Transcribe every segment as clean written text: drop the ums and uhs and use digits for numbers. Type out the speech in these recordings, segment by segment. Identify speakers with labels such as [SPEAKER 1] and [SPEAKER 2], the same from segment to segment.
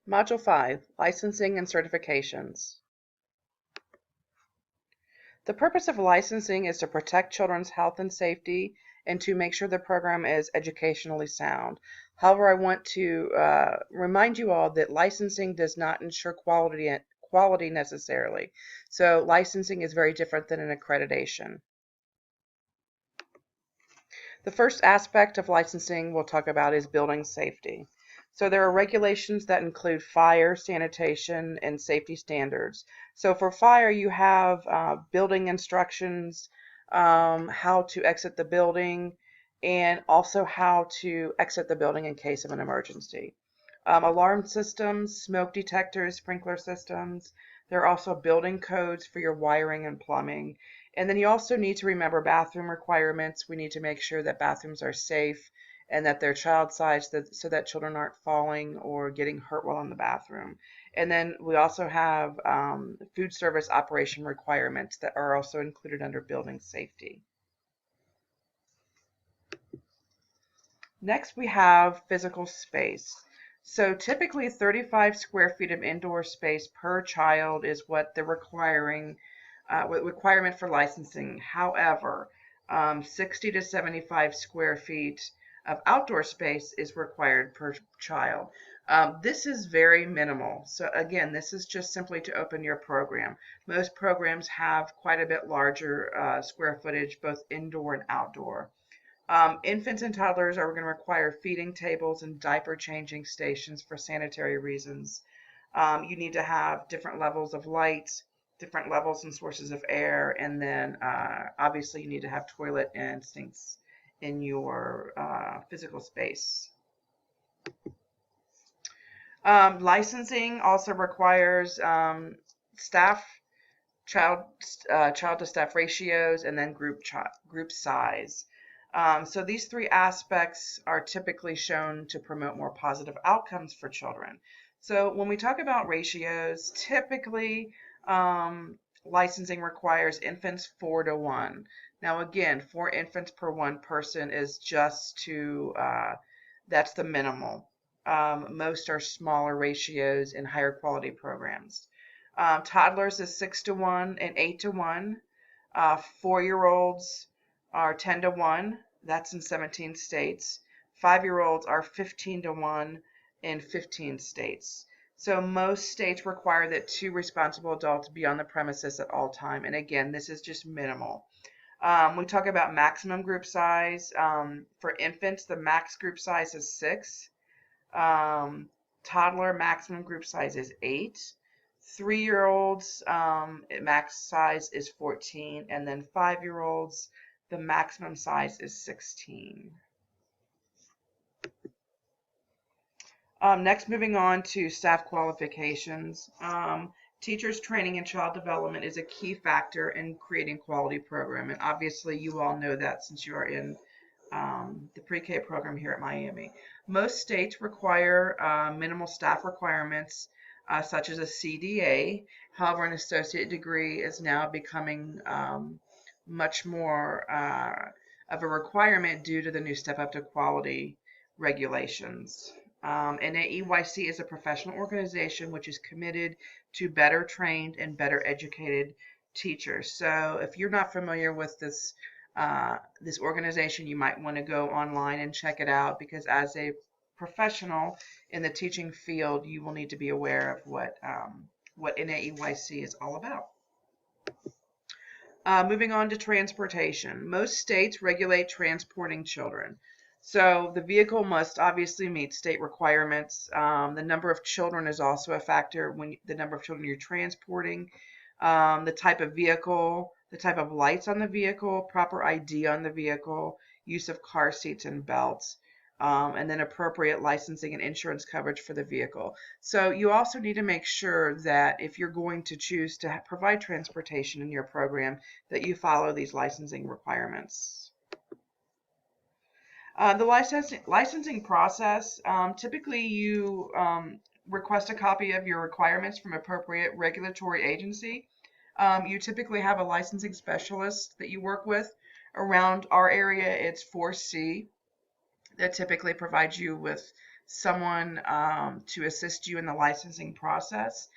[SPEAKER 1] Module 5, Licensing and Certifications. The purpose of licensing is to protect children's health and safety and to make sure the program is educationally sound. However, I want to remind you all that licensing does not ensure quality necessarily. So licensing is very different than an accreditation. The first aspect of licensing we'll talk about is building safety. So there are regulations that include fire, sanitation, and safety standards. So for fire, you have building instructions, how to exit the building, and also how to exit the building in case of an emergency. Alarm systems, smoke detectors, sprinkler systems. There are also building codes for your wiring and plumbing. And then you also need to remember bathroom requirements. We need to make sure that bathrooms are safe and that they're child-sized so that children aren't falling or getting hurt while in the bathroom. And then we also have food service operation requirements that are also included under building safety. Next, we have physical space. So typically 35 square feet of indoor space per child is what the requirement for licensing. However, 60 to 75 square feet of outdoor space is required per child. This is very minimal. So again, this is just simply to open your program. Most programs have quite a bit larger square footage, both indoor and outdoor. Infants and toddlers are going to require feeding tables and diaper changing stations for sanitary reasons. You need to have different levels of light, different levels and sources of air, and then obviously you need to have toilet and sinks in your physical space. Licensing also requires staff, child to staff ratios, and then group size. So these three aspects are typically shown to promote more positive outcomes for children. So when we talk about ratios, typically licensing requires infants 4 to 1. Now again, 4 infants per 1 person is just that's the minimal. Most are smaller ratios in higher quality programs. Toddlers is 6 to 1 and 8 to 1. 4-year-olds are 10 to 1. That's in 17 states. 5-year-olds are 15 to 1 in 15 states. So most states require that 2 responsible adults be on the premises at all time. And again, this is just minimal. We talk about maximum group size. For infants, the max group size is 6. Toddler maximum group size is 8. 3-year-olds, max size is 14. And then 5-year-olds, the maximum size is 16. Next, moving on to staff qualifications. Teachers training and child development is a key factor in creating quality program. And obviously you all know that since you are in the pre-K program here at Miami. Most states require minimal staff requirements such as a CDA. However, an associate degree is now becoming much more of a requirement due to the new Step Up to Quality regulations. NAEYC is a professional organization which is committed to better trained and better educated teachers. So if you're not familiar with this organization, you might want to go online and check it out, because as a professional in the teaching field, you will need to be aware of what NAEYC is all about. Moving on to transportation. Most states regulate transporting children. So the vehicle must obviously meet state requirements. The number of children is also a factor when the number of children you're transporting. The type of vehicle, the type of lights on the vehicle, proper ID on the vehicle, use of car seats and belts, and then appropriate licensing and insurance coverage for the vehicle. So you also need to make sure that if you're going to choose to provide transportation in your program, that you follow these licensing requirements. The licensing process, typically you request a copy of your requirements from appropriate regulatory agency. You typically have a licensing specialist that you work with. Around our area, it's 4C that typically provides you with someone to assist you in the licensing process.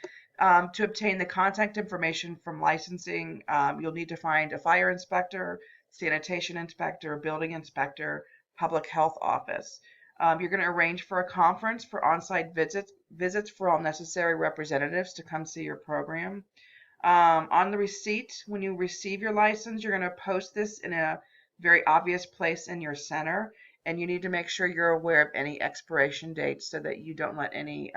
[SPEAKER 1] To obtain the contact information from licensing, you'll need to find a fire inspector, sanitation inspector, building inspector, public health office. You're going to arrange for a conference for on-site visits for all necessary representatives to come see your program. On the receipt, when you receive your license, you're going to post this in a very obvious place in your center, and you need to make sure you're aware of any expiration dates so that you don't let any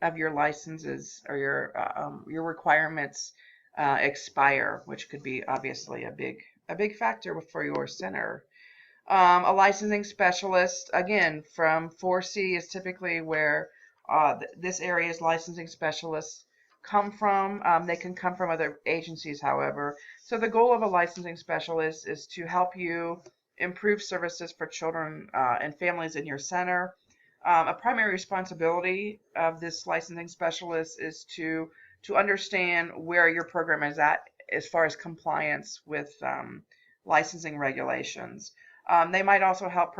[SPEAKER 1] of your licenses or your requirements expire, which could be obviously a big factor for your center. A licensing specialist, again, from 4C is typically where this area's licensing specialists come from. They can come from other agencies, however. So the goal of a licensing specialist is to help you improve services for children and families in your center. A primary responsibility of this licensing specialist is to understand where your program is at as far as compliance with licensing regulations. They might also help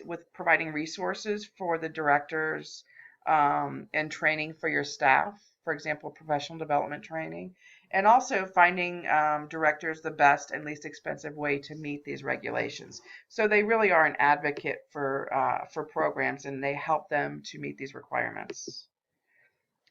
[SPEAKER 1] with providing resources for the directors and training for your staff, for example, professional development training, and also finding directors the best and least expensive way to meet these regulations. So they really are an advocate for programs, and they help them to meet these requirements.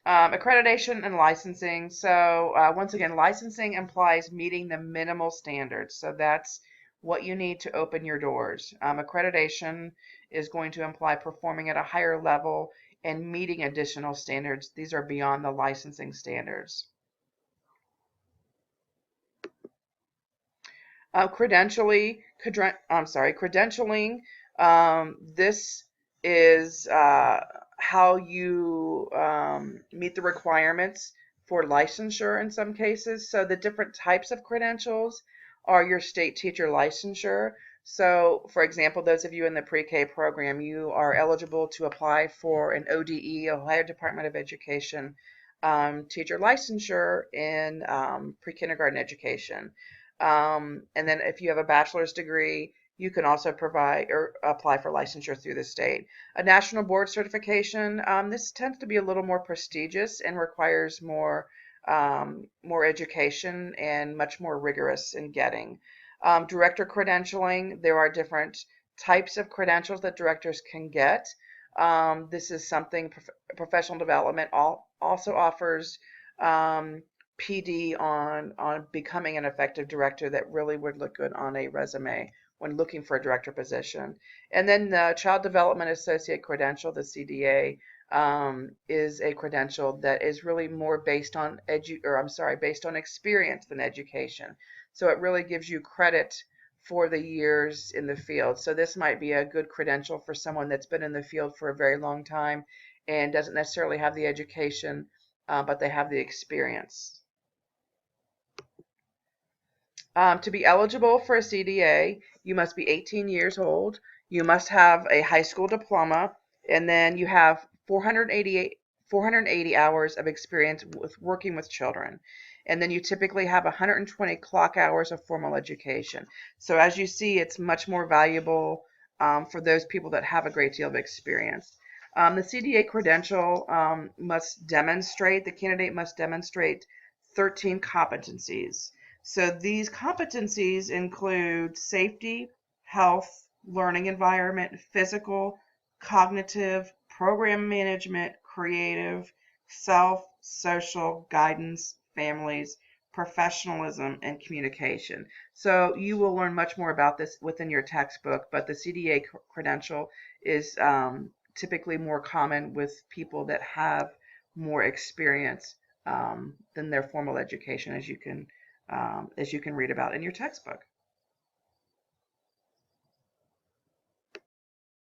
[SPEAKER 1] Accreditation and licensing. So once again, licensing implies meeting the minimal standards. So that's what you need to open your doors. Accreditation is going to imply performing at a higher level and meeting additional standards. These are beyond the licensing standards. Credentialing. This is how you meet the requirements for licensure in some cases. So the different types of credentials are your state teacher licensure. So, for example, those of you in the pre-K program, you are eligible to apply for an ODE, Ohio Department of Education, teacher licensure in pre-kindergarten education. And then if you have a bachelor's degree, you can also provide or apply for licensure through the state. A national board certification, this tends to be a little more prestigious and requires more education and much more rigorous in getting. Director credentialing, there are different types of credentials that directors can get. This is something professional development also offers PD on becoming an effective director that really would look good on a resume when looking for a director position. And then the Child Development Associate Credential, the CDA, is a credential that is really more based on based on experience than education. So it really gives you credit for the years in the field. So this might be a good credential for someone that's been in the field for a very long time and doesn't necessarily have the education, but they have the experience. To be eligible for a CDA, you must be 18 years old, you must have a high school diploma, and then you have 480 hours of experience with working with children. And then you typically have 120 clock hours of formal education. So as you see, it's much more valuable for those people that have a great deal of experience. The CDA credential the candidate must demonstrate 13 competencies. So these competencies include safety, health, learning environment, physical, cognitive, program management, creative, self, social, guidance, families, professionalism, and communication. So you will learn much more about this within your textbook, but the CDA credential is typically more common with people that have more experience than their formal education, as you can read about in your textbook.